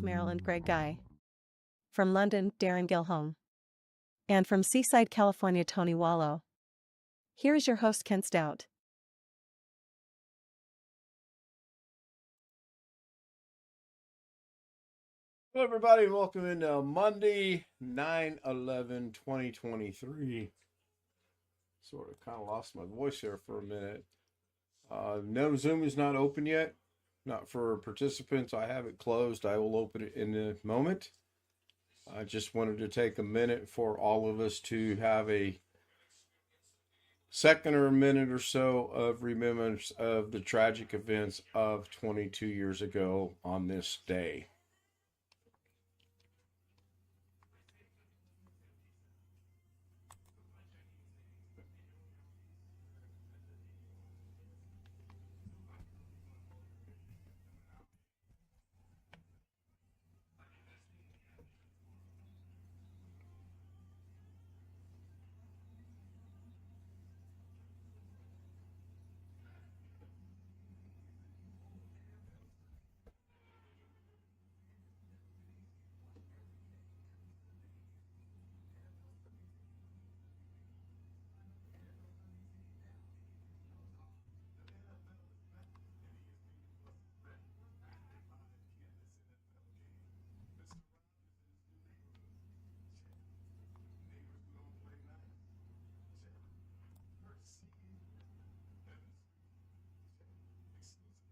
Maryland, Greg Guy. From London, Darren Gilholm. And from Seaside, California, Tony Wallow. Here is your host, Ken Stout. Hello, everybody, and welcome into Monday, 9/11/2023. Sort of kind of lost my voice there for a minute. No, Zoom is not open yet. Not for participants. I have it closed. I will open it in a moment. I just wanted to take a minute for all of us to have a second or a minute or so of remembrance of the tragic events of 22 years ago on this day.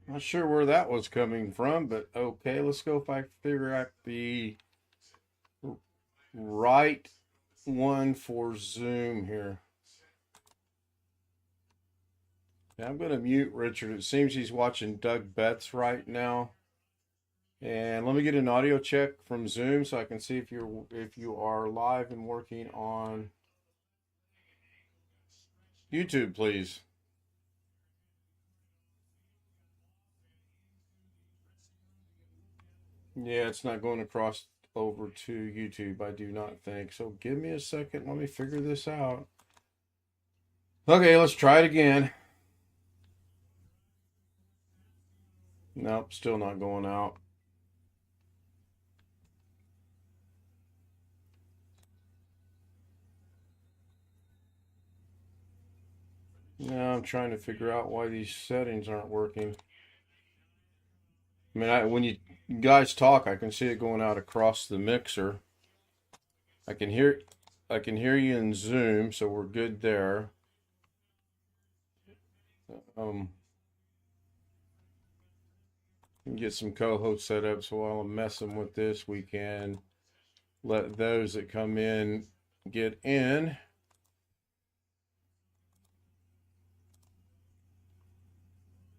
Not sure where that was coming from, but okay, let's go if I figure out the right one for Zoom here. Now I'm going to mute Richard. It seems he's watching Doug Betts right now. And let me get an audio check from Zoom so I can see if you are live and working on YouTube, please. Yeah, it's not going across over to YouTube, I do not think. So give me a second. Let me figure this out. Okay, let's try it again. Nope, still not going out. Now I'm trying to figure out why these settings aren't working. I mean, when you guys talk, I can see it going out across the mixer. I can hear you in Zoom, so we're good there. Get some co-hosts set up so while I'm messing with this, we can let those that come in get in.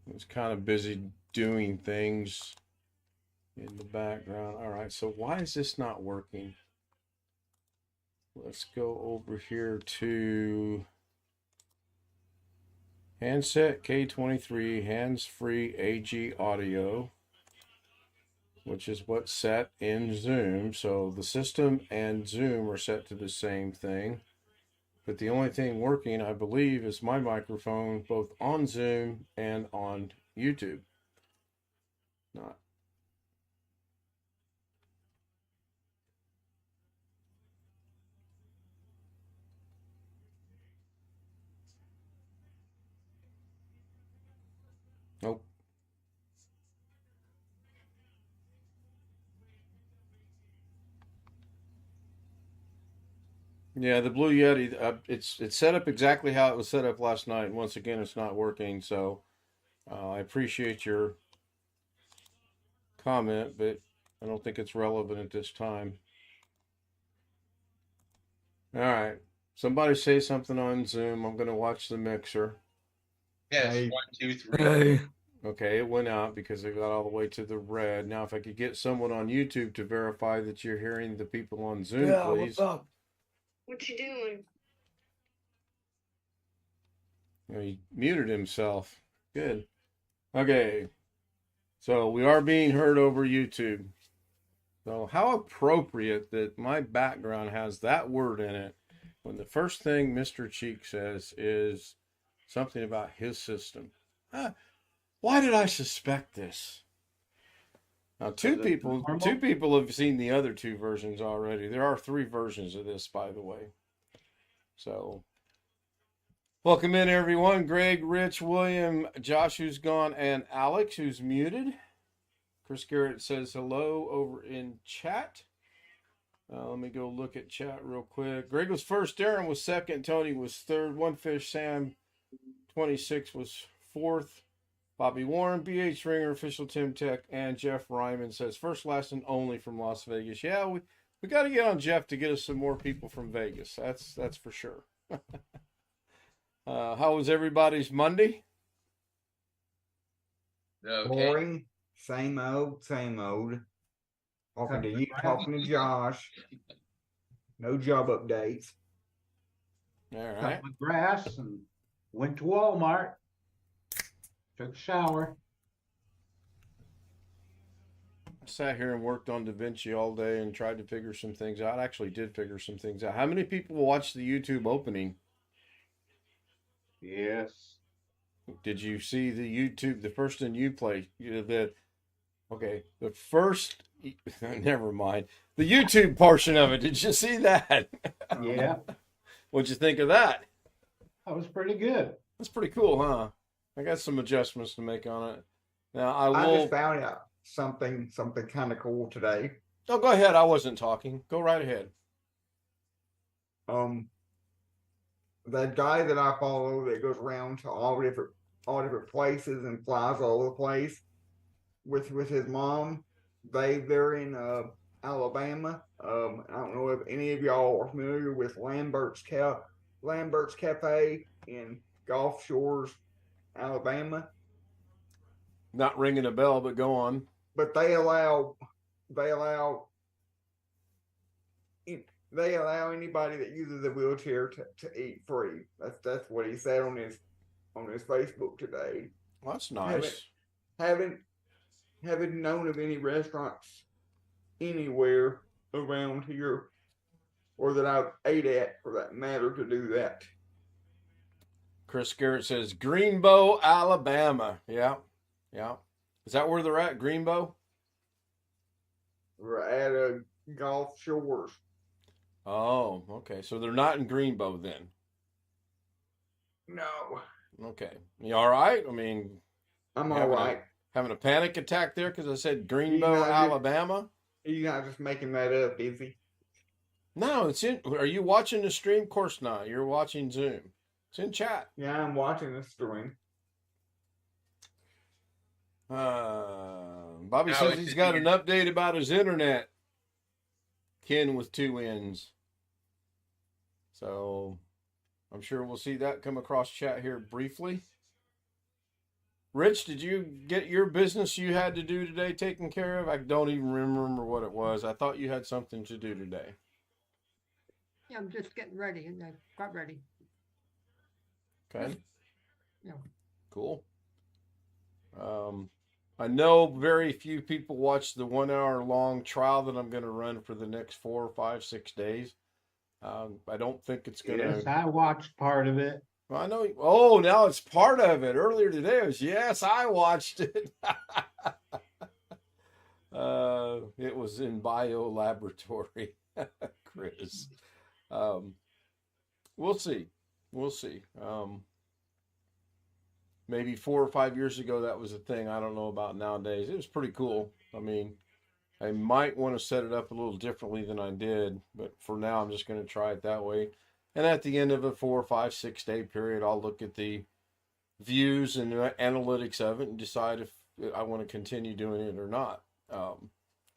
I was kind of busy doing things in the background. All right, so why is this not working? Let's go over here to handset K23 hands-free AG audio, which is what's set in Zoom. So the system and Zoom are set to the same thing. But the only thing working, I believe, is my microphone, both on Zoom and on YouTube. Not. Nope. Yeah, the Blue Yeti, it's set up exactly how it was set up last night. And once again, it's not working. So I appreciate your comment, but I don't think it's relevant at this time. All right. Somebody say something on Zoom. I'm going to watch the mixer. Yes, hey. 1, 2, 3. Hey. Okay, it went out because it got all the way to the red. Now, if I could get someone on YouTube to verify that you're hearing the people on Zoom, please. What's up? What you doing? He muted himself. Good. Okay. So we are being heard over YouTube. So how appropriate that my background has that word in it when the first thing Mr. Cheek says is something about his system. Why did I suspect this? Now, two people have seen the other two versions already. There are 3 versions of this, by the way. So, welcome in, everyone. Greg, Rich, William, Josh, who's gone, and Alex, who's muted. Chris Garrett says hello over in chat. Let me go look at chat real quick. Greg was first. Darren was second. Tony was third. One Fish Sam 26 was fourth. Bobby Warren, BH Ringer, Official Tim Tech, and Jeff Ryman says first, last, and only from Las Vegas. Yeah, we got to get on Jeff to get us some more people from Vegas. That's for sure. How was everybody's Monday? Okay. Boring. Same old, same old. Talking to you, talking to Josh. No job updates. All right. Cut my grass and went to Walmart. Took a shower. I sat here and worked on DaVinci all day and tried to figure some things out. I actually did figure some things out. How many people watched the YouTube opening? Yes. Did you see the first one you played? The first, never mind. The YouTube portion of it. Did you see that? Yeah. What'd you think of that? That was pretty good. That's pretty cool, huh? I got some adjustments to make on it. Now I just found out something kind of cool today. Oh, go ahead. I wasn't talking. Go right ahead. That guy that I follow that goes around to all different places and flies all over the place with his mom. They're in Alabama. I don't know if any of y'all are familiar with Lambert's Cafe in Gulf Shores, Alabama. Not ringing a bell, but go on. But they allow anybody that uses a wheelchair to eat free. That's what he said on his Facebook today. Well, that's nice. Haven't known of any restaurants anywhere around here, or that I've ate at for that matter, to do that. Chris Garrett says Greenbow, Alabama. Yeah. Is that where they're at? Greenbow? We're at Gulf Shores. Oh, okay. So they're not in Greenbow then. No. Okay. You all right? I mean, I'm all right. Having a panic attack there because I said Greenbow, Alabama? You're not just making that up, is he? No, it's in. Are you watching the stream? Of course not. You're watching Zoom. It's in chat. Yeah, I'm watching the stream. Bobby says he's got an update about his internet. Ken with 2 N's. So I'm sure we'll see that come across chat here briefly. Rich, did you get your business you had to do today taken care of? I don't even remember what it was. I thought you had something to do today. Yeah, I'm just getting ready, and I got ready. Okay. Yeah. Cool. I know very few people watch the 1 hour long trial that I'm going to run for the next 4, 5, 6 days. I don't think it's going to. Yes, I watched part of it. Well, I know. Oh, now it's part of it. Earlier today it was, yes, I watched it. It was in bio laboratory, Chris. We'll see. Maybe 4 or 5 years ago that was a thing. I don't know about nowadays. It was pretty cool. I mean, I might want to set it up a little differently than I did, but for now I'm just going to try it that way. And at the end of a 4, 5, 6 day period, I'll look at the views and analytics of it and decide if I want to continue doing it or not.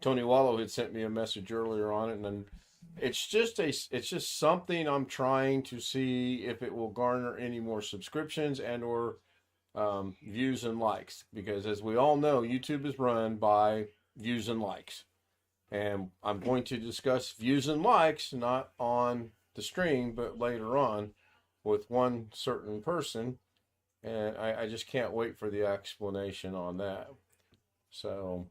Tony Wallow had sent me a message earlier on it, and then it's just something I'm trying to see if it will garner any more subscriptions and or views and likes, because as we all know, YouTube is run by views and likes, and I'm going to discuss views and likes not on the stream but later on with one certain person, and I just can't wait for the explanation on that. So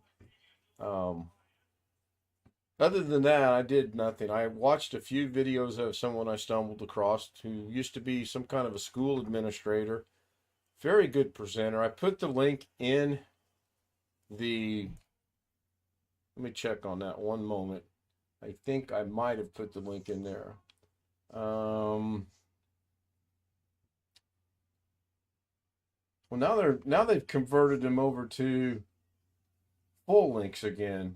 other than that, I did nothing. I watched a few videos of someone I stumbled across who used to be some kind of a school administrator. Very good presenter. I put the link in the Let me check on that one moment. I think I might have put the link in there. Well, now they've converted them over to full links again.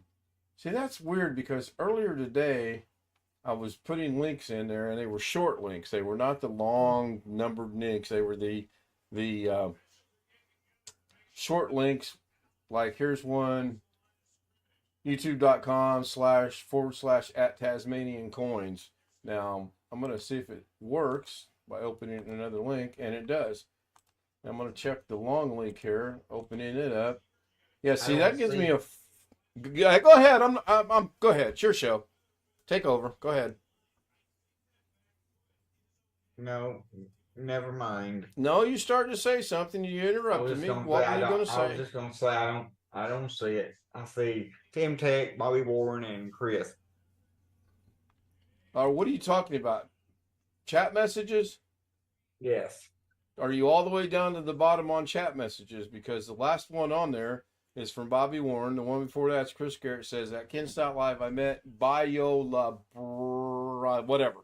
See, that's weird because earlier today I was putting links in there and they were short links. They were not the long numbered links. They were the short links. Like here's one, youtube.com//@Tasmanian Coins. Now I'm going to see if it works by opening another link, and it does. I'm going to check the long link here, opening it up. Yeah, see, that gives me a. Yeah, go ahead. I'm. Go ahead. It's your show. Take over. Go ahead. No, never mind. No, you started to say something. You interrupted me. What were you going to say? I was just going to say I don't see it. I see Tim Tech, Bobby Warren, and Chris. What are you talking about? Chat messages? Yes. Are you all the way down to the bottom on chat messages? Because the last one on there is from Bobby Warren. The one before that's Chris Garrett says at Ken Stout Live I met Bio whatever.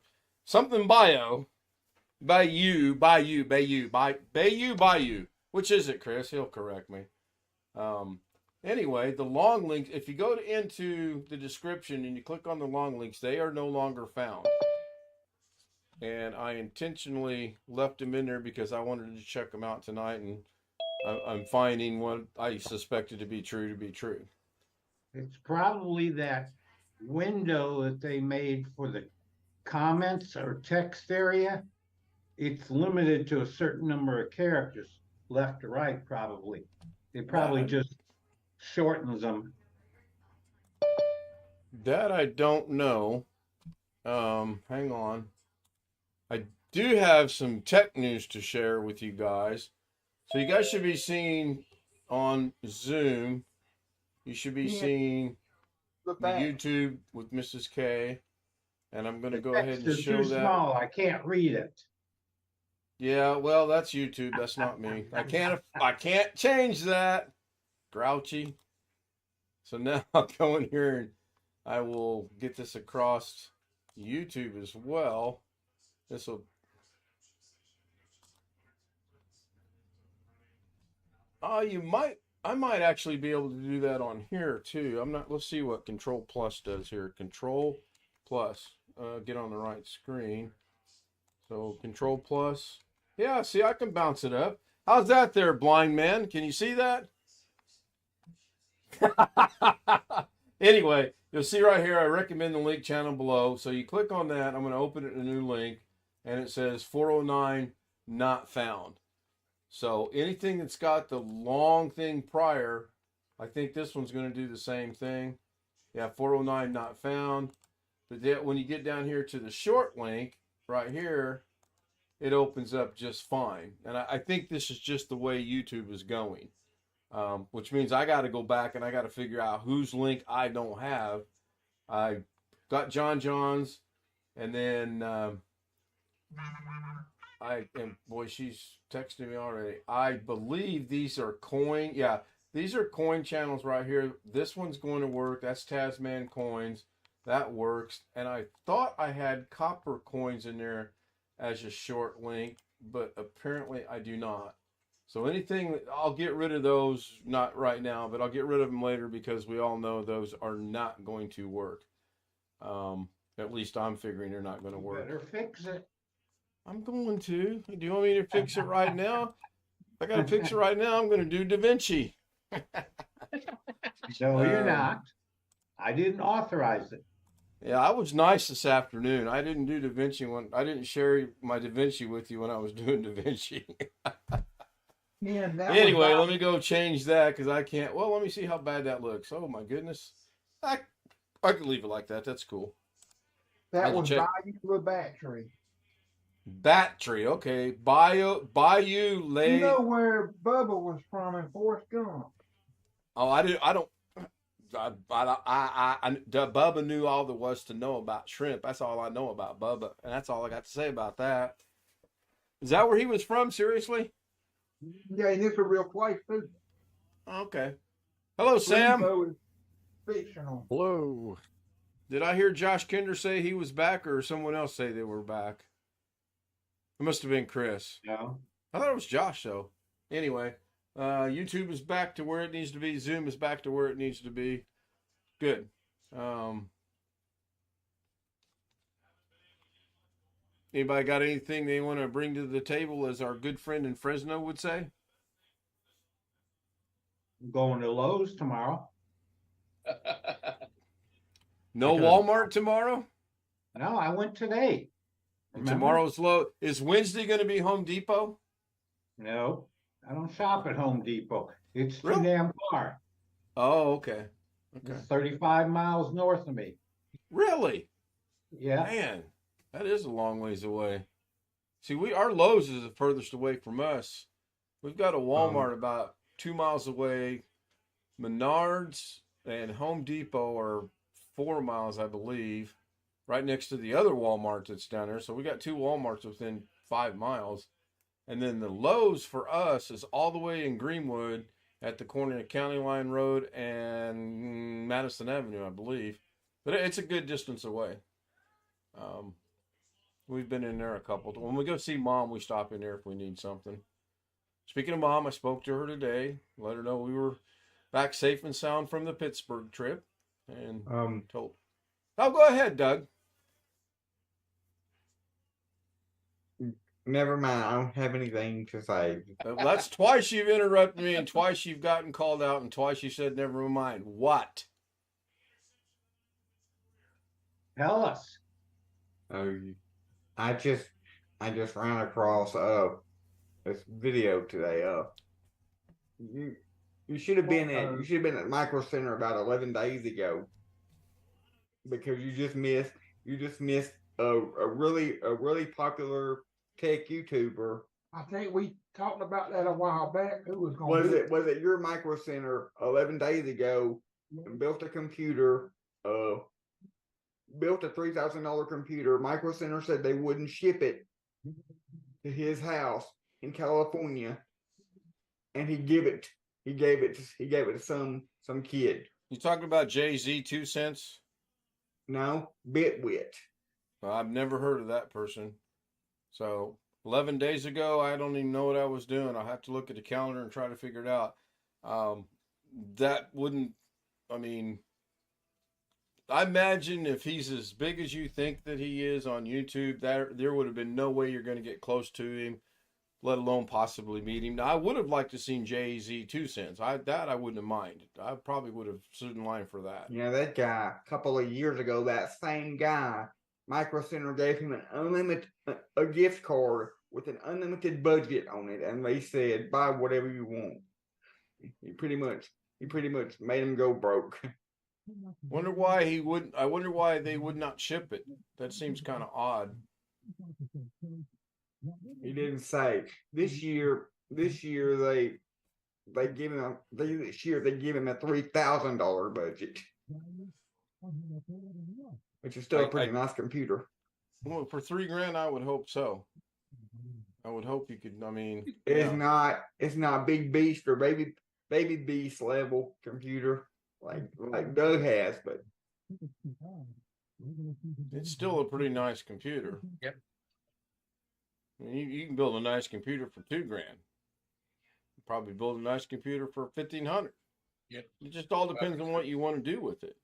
Something Bio. Bayou. Which is it, Chris? He'll correct me. Anyway, the long links, if you go into the description and you click on the long links, they are no longer found. And I intentionally left them in there because I wanted to check them out tonight, and I'm finding what I suspected to be true. It's probably that window that they made for the comments or text area. It's limited to a certain number of characters, left to right, probably. It probably just shortens them. That I don't know. Hang on. I do have some tech news to share with you guys. So you guys should be seeing on Zoom, you should be seeing the YouTube with Mrs. K. And I'm going to go ahead and show too that. Small. I can't read it. Yeah, well, that's YouTube. That's not me. I can't change that. Grouchy. So now I'll go in here and I will get this across YouTube as well. This will. Oh, I might actually be able to do that on here too. Let's see what Control Plus does here. Control Plus. Get on the right screen. So Control Plus. Yeah, see, I can bounce it up. How's that there, blind man? Can you see that? Anyway, you'll see right here, I recommend the link channel below. So you click on that. I'm going to open it in a new link. And it says 409 not found. So anything that's got the long thing prior, I think this one's going to do the same thing. Yeah, 409 not found. But then when you get down here to the short link, right here, it opens up just fine. And I think this is just the way YouTube is going. Which means I got to go back and I got to figure out whose link I don't have. I got John's, and then boy, she's texting me already. I believe these are coin. Yeah, these are coin channels right here. This one's going to work. That's Tasman Coins. That works. And I thought I had Copper Coins in there as a short link, but apparently I do not. So anything, I'll get rid of those, not right now, but I'll get rid of them later because we all know those are not going to work. At least I'm figuring they're not going to work. Better fix it. I'm going to. Do you want me to fix it right now? If I got to fix it right now, I'm going to do Da Vinci. No, you're not. I didn't authorize it. Yeah, I was nice this afternoon. I didn't do Da Vinci I didn't share my Da Vinci with you when I was doing Da Vinci. Yeah, anyway, let me go change that because I can't. Well, let me see how bad that looks. Oh my goodness. I could leave it like that. That's cool. That was Bayou Battery. Battery, okay. Bayou lay. You know where Bubba was from in Forrest Gump? Oh, I don't. Bubba knew all there was to know about shrimp. That's all I know about Bubba, and that's all I got to say about that. Is that where he was from? Seriously? Yeah, and it's a real place too. Okay. Hello, Sam. fictional. Hello. Did I hear Josh Kinder say he was back, or someone else say they were back? It must have been Chris. No. I thought it was Josh, though. Anyway, YouTube is back to where it needs to be. Zoom is back to where it needs to be. Good. Anybody got anything they want to bring to the table, as our good friend in Fresno would say? I'm going to Lowe's tomorrow. No Walmart tomorrow? No, I went today. And tomorrow's low. Is Wednesday going to be Home Depot? No, I don't shop at Home Depot. It's too Really? damn far. Oh, okay. It's 35 miles north of me. Really? Yeah. Man, that is a long ways away. See, our Lowe's is the furthest away from us. We've got a Walmart about 2 miles away. Menards and Home Depot are 4 miles, I believe, right next to the other Walmart that's down there. So we got 2 Walmarts within 5 miles. And then the Lowe's for us is all the way in Greenwood at the corner of County Line Road and Madison Avenue, I believe. But it's a good distance away. We've been in there a couple. When we go see Mom, we stop in there if we need something. Speaking of Mom, I spoke to her today. Let her know we were back safe and sound from the Pittsburgh trip. And told. Oh, go ahead, Doug. Never mind. I don't have anything to say. That's twice you've interrupted me, and twice you've gotten called out, and twice you said never mind. What? Tell us. I just ran across this video today. You should have been at Micro Center about 11 days ago, because you just missed a really popular tech YouTuber. I think we talked about that a while back. Who was going to Was it your Micro Center 11 days ago, and built a computer, built a $3,000 computer. Micro Center said they wouldn't ship it to his house in California, and he gave it to some kid. You talking about Z00m? No, Bitwit. Well, I've never heard of that person. So 11 days ago, I don't even know what I was doing. I'll have to look at the calendar and try to figure it out. That wouldn't, I mean, I imagine if he's as big as you think that he is on YouTube, there would have been no way you're going to get close to him, let alone possibly meet him. Now, I would have liked to seen Z00m. I wouldn't have minded. I probably would have stood in line for that. You know, that guy, a couple of years ago, that same guy, Micro Center gave him a gift card with an unlimited budget on it, and they said, buy whatever you want. He pretty much made him go broke. I wonder why they would not ship it. That seems kind of odd. He didn't say. This year they give him a $3,000 budget, which is still a pretty nice computer. Well, for $3,000, I would hope so. I would hope you could. I mean, it's not big beast or baby beast level computer like Doug has, but it's still a pretty nice computer. Yep. I mean, you can build a nice computer for $2,000. Probably build a nice computer for $1,500. Yep. It just all depends on what you want to do with it.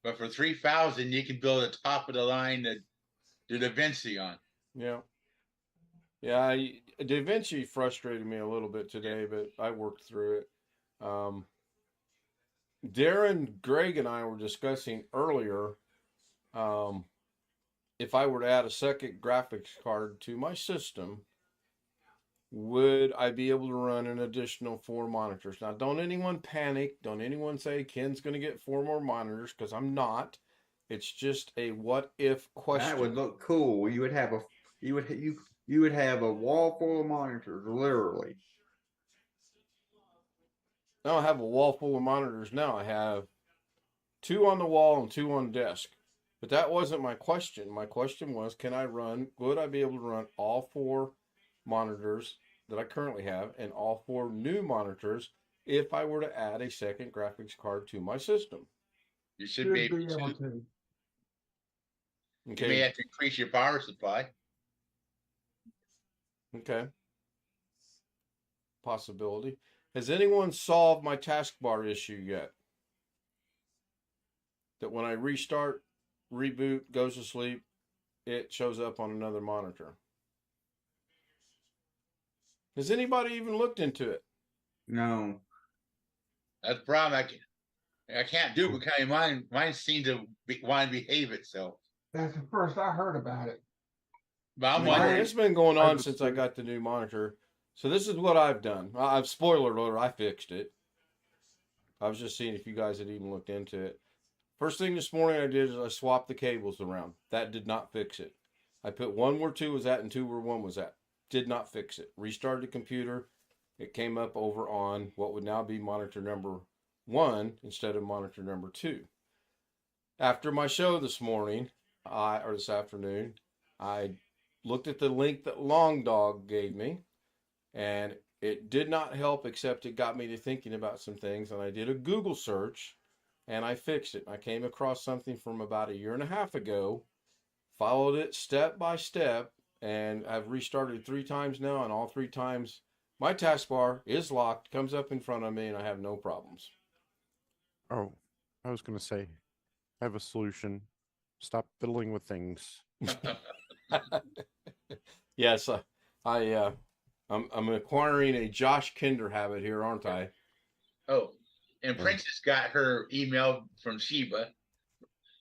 But for $3,000, you can build a top of the line that do Da Vinci on. Yeah. Yeah, Da Vinci frustrated me a little bit today, but I worked through it. Darren, Greg, and I were discussing earlier if I were to add a second graphics card to my system, would I be able to run an additional 4 monitors? Now, don't anyone panic. Don't anyone say Ken's going to get 4 more monitors, because I'm not. It's just a what if question. that would look cool. You would have a wall full of monitors, literally. I don't have a wall full of monitors now. I have 2 on the wall and 2 on the desk. But that wasn't my question. My question was, would I be able to run all 4 monitors that I currently have and all 4 new monitors if I were to add a second graphics card to my system? You should be able to. to. You may Okay. have to increase your power supply. Okay. Possibility. Has anyone solved my taskbar issue yet? That when I restart, reboot, goes to sleep, it shows up on another monitor. Has anybody even looked into it? No. That's the problem. I can't do it because mine seems to want to behave itself. That's the first I heard about it. But I'm Mine, wondering. it's been going on I since I got the new monitor. So this is what I've done. I've spoiler alert, I fixed it. I was just seeing if you guys had even looked into it. First thing this morning I did is I swapped the cables around. That did not fix it. I put 1 where 2 was at and 2 where 1 was at. Did not fix it. Restarted the computer. It came up over on what would now be monitor number 1 instead of monitor number 2. After my show this morning, or this afternoon, I looked at the link that Long Dog gave me, and it did not help, except it got me to thinking about some things. And I did a Google search and I fixed it. I came across something from about 1.5 years ago, followed it step by step, and I've restarted 3 times now, and all 3 times my taskbar is locked, comes up in front of me, and I have no problems. Oh, I was going to say, I have a solution. Stop fiddling with things. Yes, I'm acquiring a Josh Kinder habit here, aren't I? Oh, and Princess got her email from Sheba,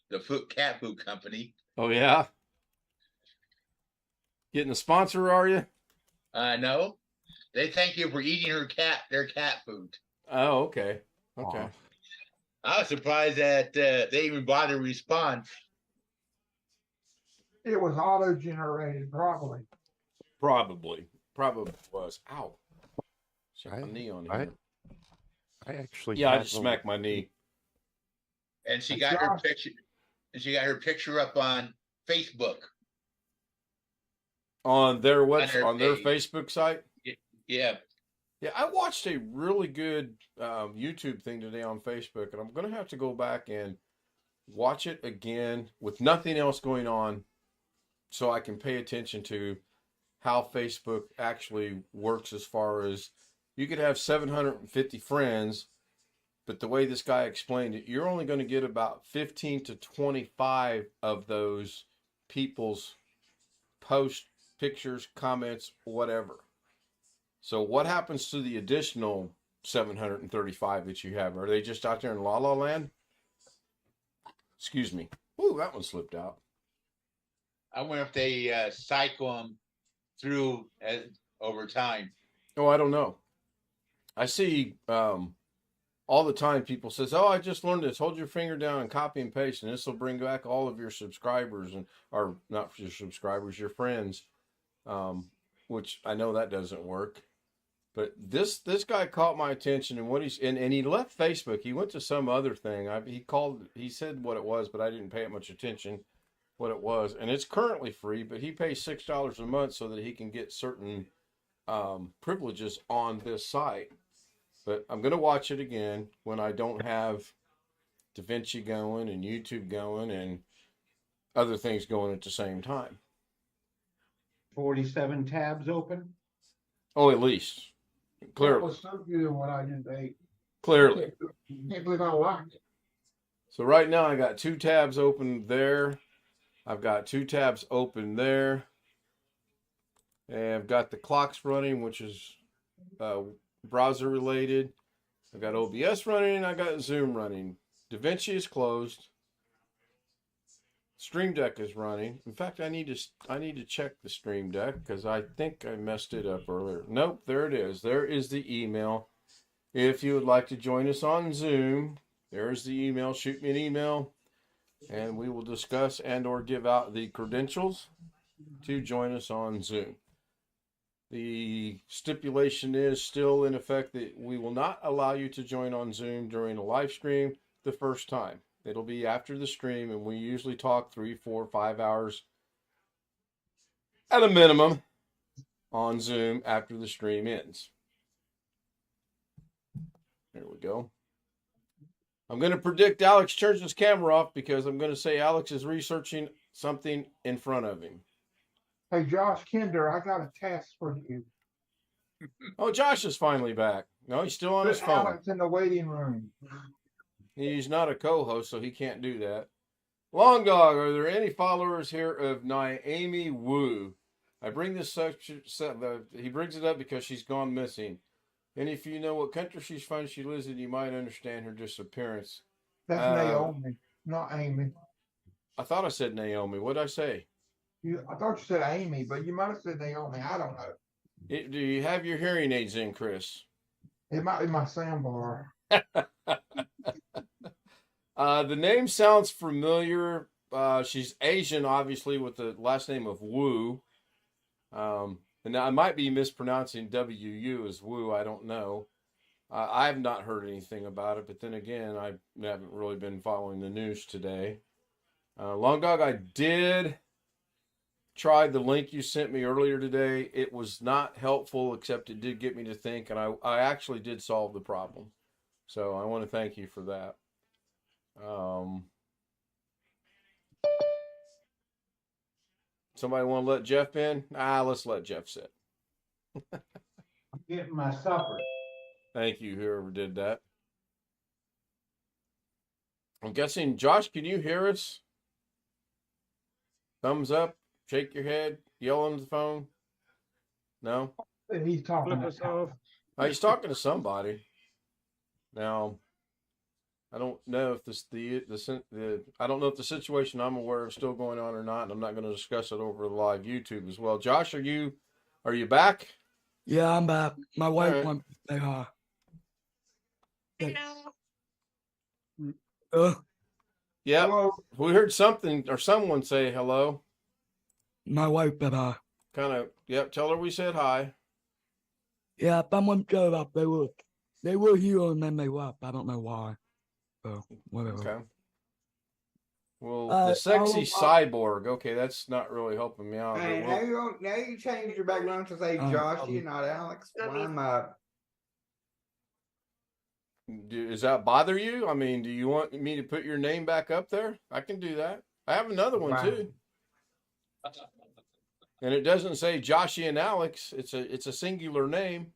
the cat food company. Oh yeah, getting a sponsor, are you? No, they thank you for eating their cat food. Oh, okay. Okay. Aw. I was surprised that they even bothered to respond. It was auto-generated, probably. Probably was. Ow. Shut my I- knee on I- here. I actually Yeah, I had just one- smacked my knee. And she got her picture. And she got her picture up on Facebook. On their On their page. Facebook site. Yeah. Yeah, I watched a really good YouTube thing today on Facebook, and I'm going to have to go back and watch it again with nothing else going on so I can pay attention to how Facebook actually works, as far as you could have 750 friends, but the way this guy explained it, you're only going to get about 15 to 25 of those people's posts, pictures, comments, whatever. So what happens to the additional 735 that you have? Are they just out there in La La Land? Excuse me. Ooh, that one slipped out. I wonder if they cycle them through over time. Oh, I don't know. I see all the time people says, "Oh, I just learned this. Hold your finger down and copy and paste, and this will bring back all of your subscribers or not your subscribers, your friends." Which I know that doesn't work. But this guy caught my attention, and what and he left Facebook. He went to some other thing. He said what it was, but I didn't pay it much attention what it was. And it's currently free, but he pays $6 a month so that he can get certain privileges on this site. But I'm going to watch it again when I don't have DaVinci going and YouTube going and other things going at the same time. 47 tabs open. Oh, at least. That Clearly. was so good when I did that. Clearly. Can't believe I liked it. So right now I got 2 tabs open there. I've got 2 tabs open there. And I've got the clocks running, which is browser related. I've got OBS running. I got Zoom running. DaVinci is closed. Stream Deck is running. In fact, I need to check the Stream Deck because I think I messed it up earlier. Nope, there it is. There is the email. If you would like to join us on Zoom, there's the email. Shoot me an email, and we will discuss and or give out the credentials to join us on Zoom. The stipulation is still in effect that we will not allow you to join on Zoom during a live stream the first time. It'll be after the stream, and we usually talk 3, 4, 5 hours at a minimum on Zoom after the stream ends. There we go. I'm going to predict Alex turns his camera off because I'm going to say Alex is researching something in front of him. Hey, Josh Kinder, I got a task for you. Oh, Josh is finally back. No, he's still on his Put phone. Alex in the waiting room. He's not a co-host, so he can't do that. Long Dog, are there any followers here of Naomi Wu? I bring this he brings it up because she's gone missing. And if you know what country she's from, she lives in, you might understand her disappearance. That's Naomi, not Amy. I thought I said Naomi. What did I say? I thought you said Amy, but you might have said Naomi. I don't know. Do you have your hearing aids in, Chris? It might be my soundbar. The name sounds familiar. She's Asian, obviously, with the last name of Wu. And I might be mispronouncing WU as Wu. I don't know. I have not heard anything about it, but then again, I haven't really been following the news today. Long Dog, I did try the link you sent me earlier today. It was not helpful, except it did get me to think, and I actually did solve the problem. So I want to thank you for that. Somebody want to let Jeff in? Let's let Jeff sit. I'm getting my supper. Thank you, whoever did that. I'm guessing, Josh, can you hear us? Thumbs up, shake your head, yell on the phone. No? He's talking. Flip us off. He's talking to somebody. Now, I don't know if I don't know if the situation I'm aware of is still going on or not, and I'm not going to discuss it over live YouTube as well. Josh, are you back? Yeah, I'm back. My wife right. wants to say hi. Hello. Yeah. Hello. We heard something or someone say hello. My wife said hi. Kind of, yep, tell her we said hi. Yeah, someone showed up. They were here and then they left. I don't know why. So, whatever. Okay. Well, the sexy cyborg. Okay, that's not really helping me out. Hey, now you changed your background to say Josh, you're not Alex. Why am I? Does that bother you? I mean, do you want me to put your name back up there? I can do that. I have another one too. And it doesn't say Joshy and Alex. It's a singular name.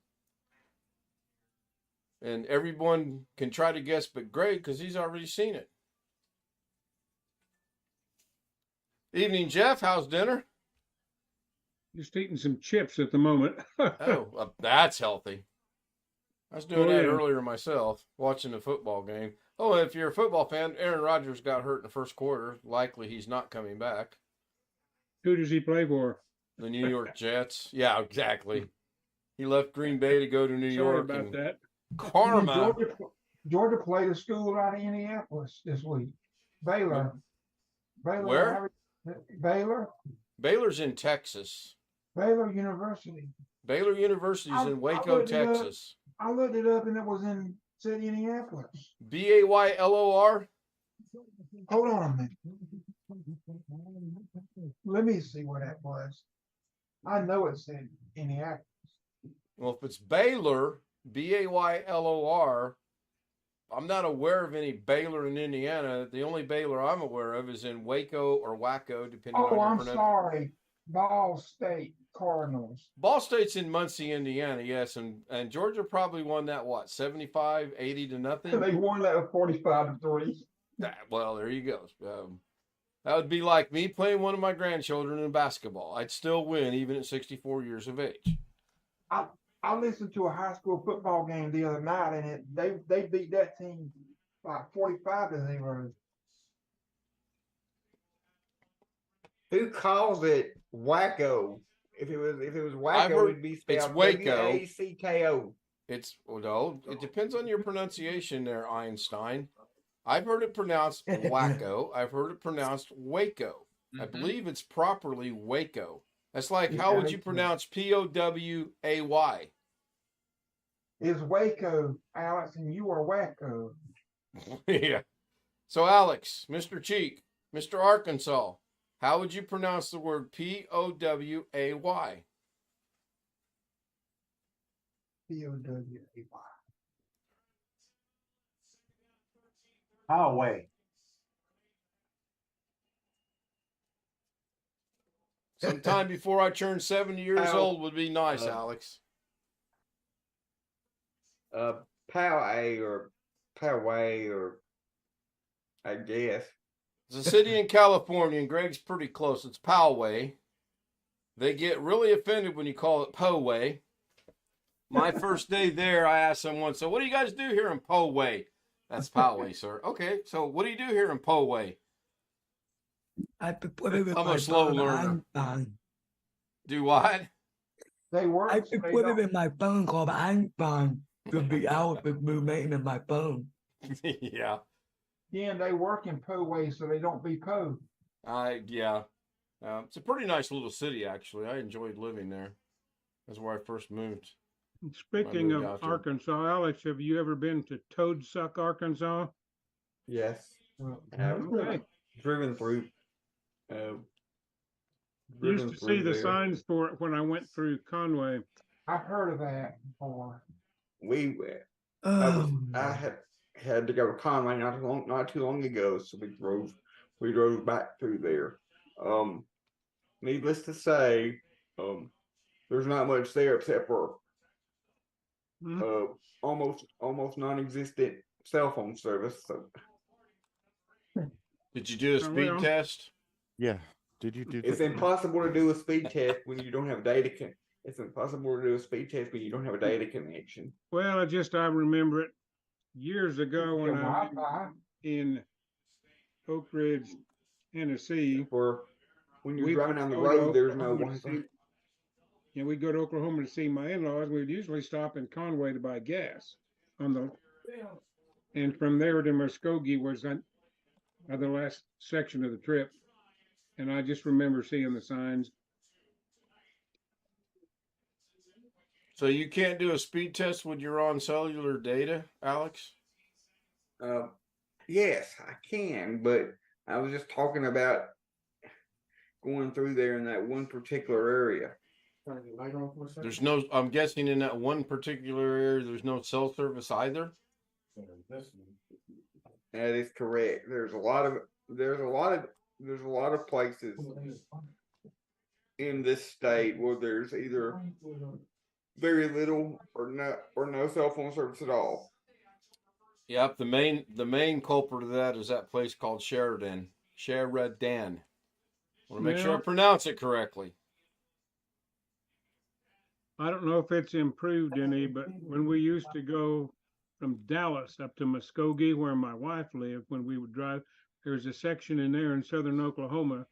And everyone can try to guess but Greg because he's already seen it. Evening, Jeff. How's dinner? Just eating some chips at the moment. Oh, that's healthy. I was doing that yeah. earlier myself, watching the football game. Oh, if you're a football fan, Aaron Rodgers got hurt in the first quarter. Likely he's not coming back. Who does he play for? The New York Jets. Yeah, exactly. He left Green Bay to go to New York. Sorry about that. Karma. Georgia played a school out of Indianapolis this week. Baylor. Where? Baylor. Baylor's in Texas. Baylor University. Baylor University's in Waco, Texas. I looked it up and it was in city Indianapolis. Baylor? Hold on a minute. Let me see where that was. I know it's in Indianapolis. Well, if it's Baylor, Baylor, I'm not aware of any Baylor in Indiana. The only Baylor I'm aware of is in Waco or Waco, depending on your I'm sorry. Ball State Cardinals. Ball State's in Muncie, Indiana, yes, and Georgia probably won that, 75, 80 to nothing? They won that with 45-3. Well, there you go. That would be like me playing one of my grandchildren in basketball. I'd still win even at 64 years of age. I listened to a high school football game the other night, and they beat that team like 45-0. Who calls it Wacko? If it was Wacko, it'd be spelled it's Waco. Wacko. It depends on your pronunciation there, Einstein. I've heard it pronounced Wacko. I've heard it pronounced Waco. Mm-hmm. I believe it's properly Waco. That's like, how would you pronounce Poway? It's Waco, Alex, and you are Wacko. Yeah. So, Alex, Mr. Cheek, Mr. Arkansas, how would you pronounce the word Poway? Poway. Highway. Sometime before I turn 70 years Ow. old would be nice, Alex. Poway or Poway or I guess. It's a city in California, and Greg's pretty close. It's Poway. They get really offended when you call it Poway. My first day there, I asked someone, so what do you guys do here in Poway? That's Poway, sir. Okay, so what do you do here in Poway? I put it in I'm my a slow phone. learner. I'm fine. Do what? They work. I so they put it don't- in my phone called I'm fine. To be out with movement in my phone. Yeah. Yeah, and they work in Poway, so they don't be Po. Yeah. It's a pretty nice little city, actually. I enjoyed living there. That's where I first moved. Speaking moved of out there. Arkansas, Alex, have you ever been to Toadsuck, Arkansas? Yes. Okay. Driven through. Used to see the signs for it when I went through Conway. I've heard of that before. I had to go to Conway not too long ago, so we drove back through there. Needless to say, there's not much there except for almost non-existent cell phone service. So Did you do a speed test? Yeah. Did you do it's impossible to do a speed test when you don't have data. It's impossible to do a speed test when you don't have a data connection. Well, I remember it years ago when I was in Oak Ridge, Tennessee. Or when you're we driving down the would go to road, there's no Oklahoma to Wi-Fi. see- Yeah, we'd go to Oklahoma to see my in-laws. We'd usually stop in Conway to buy gas and from there to Muskogee was the last section of the trip. And I just remember seeing the signs. So you can't do a speed test when you're on cellular data, Alex? Yes, I can, but I was just talking about going through there in that one particular area. There's no, I'm guessing in that one particular area, there's no cell service either? That is correct. There's a lot of places in this state where there's either very little or no cell phone service at all. Yep, the main culprit of that is that place called Sheridan. Sheridan. I want to make sure I pronounce it correctly. I don't know if it's improved any, but when we used to go from Dallas up to Muskogee, where my wife lived, when we would drive, there's a section in there in southern Oklahoma.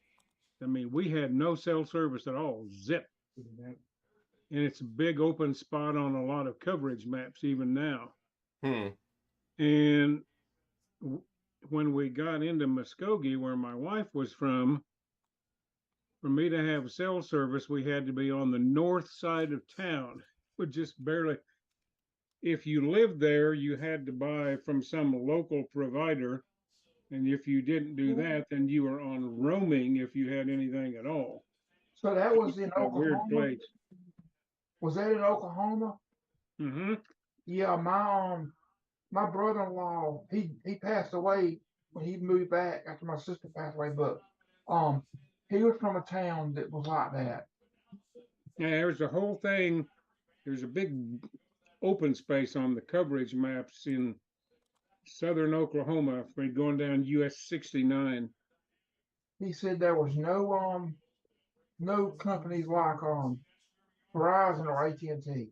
I mean, we had no cell service at all, zip. And it's a big open spot on a lot of coverage maps even now. And when we got into Muskogee, where my wife was from, for me to have cell service, we had to be on the north side of town, with just barely. If you lived there, you had to buy from some local provider. And if you didn't do that, then you were on roaming if you had anything at all. So that was in A weird Oklahoma? place. Was that in Oklahoma? Mm-hmm. Yeah, my brother-in-law, he passed away when he moved back after my sister passed away, but he was from a town that was like that. Yeah, there's a whole thing. There's a big open space on the coverage maps in southern Oklahoma for going down US 69. He said there was no companies like Verizon or AT&T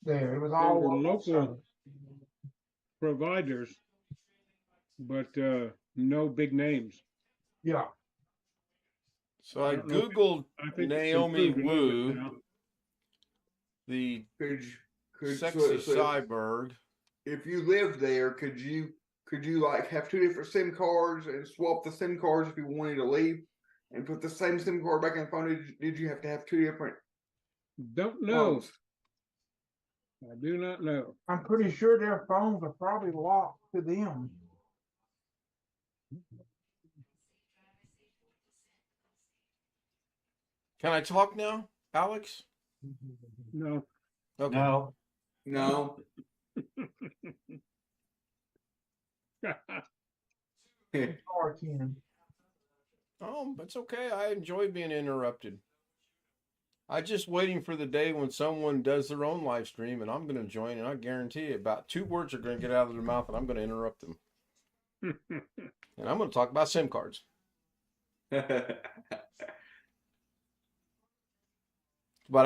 there. It was all There were local service. providers, but no big names. Yeah. So I Googled Naomi Wu, the sexy cyborg. If you lived there, could you like have two different SIM cards and swap the SIM cards if you wanted to leave and put the same SIM card back in the phone? Did you have to have two different? Don't know. phones? I do not know. I'm pretty sure their phones are probably locked to them. Can I talk now, Alex? No. Okay. No. No. Sorry, Ken. Oh, it's okay. I enjoy being interrupted. I'm just waiting for the day when someone does their own live stream and I'm going to join, and I guarantee you about 2 words are going to get out of their mouth and I'm going to interrupt them. And I'm going to talk about SIM cards. But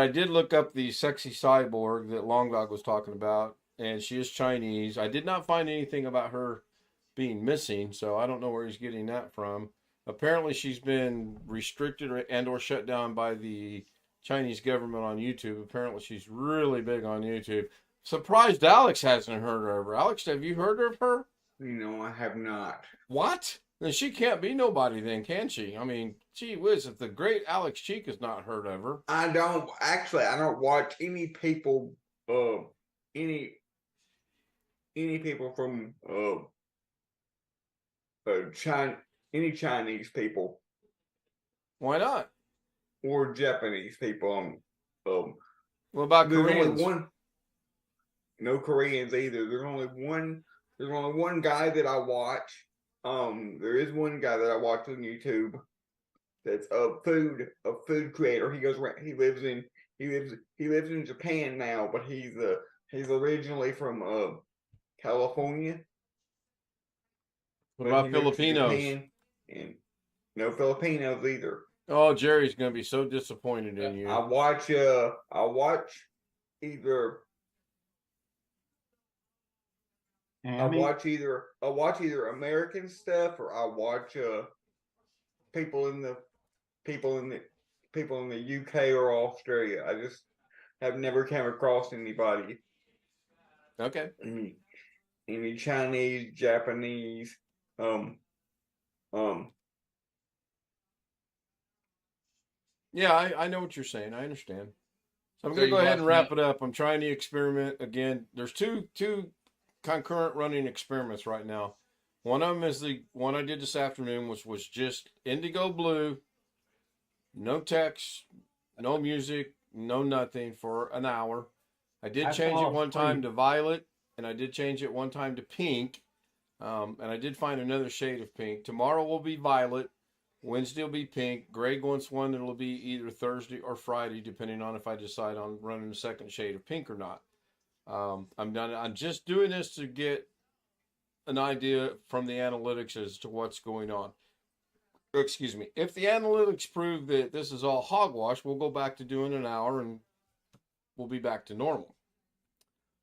I did look up the sexy cyborg that Long Dog was talking about, and she is Chinese. I did not find anything about her being missing, so I don't know where he's getting that from. Apparently she's been restricted and or shut down by the Chinese government on YouTube. Apparently she's really big on YouTube. Surprised Alex hasn't heard of her. Alex, have you heard of her? No, I have not. What? Then she can't be nobody then, can she? I mean, gee whiz, if the great Alex Cheek has not heard of her. I don't watch any people any people from China, any Chinese people. Why not? Or Japanese people. What about Koreans? No Koreans either. There's only one guy that I watch. There is one guy that I watch on YouTube that's a food creator. He goes around, he lives in Japan now, but he's originally from California. What about Filipinos? And no Filipinos either. Oh, Jerry's gonna be so disappointed in you. I watch either American stuff, or I watch people in the UK or Australia. I just have never come across anybody. Okay. Any Chinese, Japanese, Yeah, I know what you're saying. I understand. So I'm going to go ahead and wrap it up. I'm trying to experiment again. There's two concurrent running experiments right now. One of them is the one I did this afternoon, which was just indigo blue, no text, no music, no nothing for an hour. I did change it one time to violet, and I did change it one time to pink, and I did find another shade of pink. Tomorrow will be violet. Wednesday will be pink. Greg wants one that'll be either Thursday or Friday, depending on if I decide on running a second shade of pink or not. I'm just doing this to get an idea from the analytics as to what's going on. Excuse me. If the analytics prove that this is all hogwash, we'll go back to doing an hour and we'll be back to normal.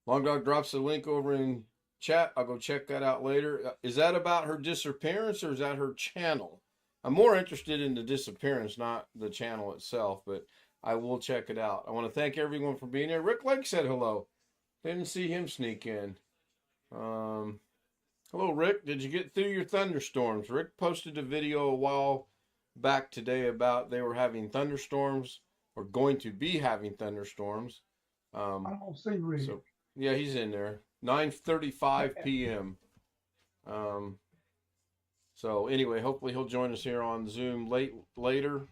Long Dog drops the link over in chat. I'll go check that out later. Is that about her disappearance, or is that her channel? I'm more interested in the disappearance, not the channel itself, but I will check it out. I want to thank everyone for being here. Rick Lake said hello. Didn't see him sneak in. Hello, Rick. Did you get through your thunderstorms? Rick posted a video a while back today about they were having thunderstorms, or going to be having thunderstorms. I don't see Rick. So, yeah, he's in there. 9:35 p.m. So anyway, hopefully he'll join us here on Zoom later.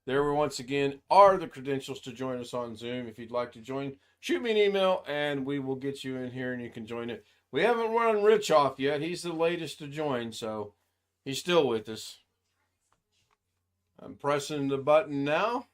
There once again are the credentials to join us on Zoom. If you'd like to join, shoot me an email and we will get you in here and you can join it. We haven't run Rich off yet. He's the latest to join, so he's still with us. I'm pressing the button now.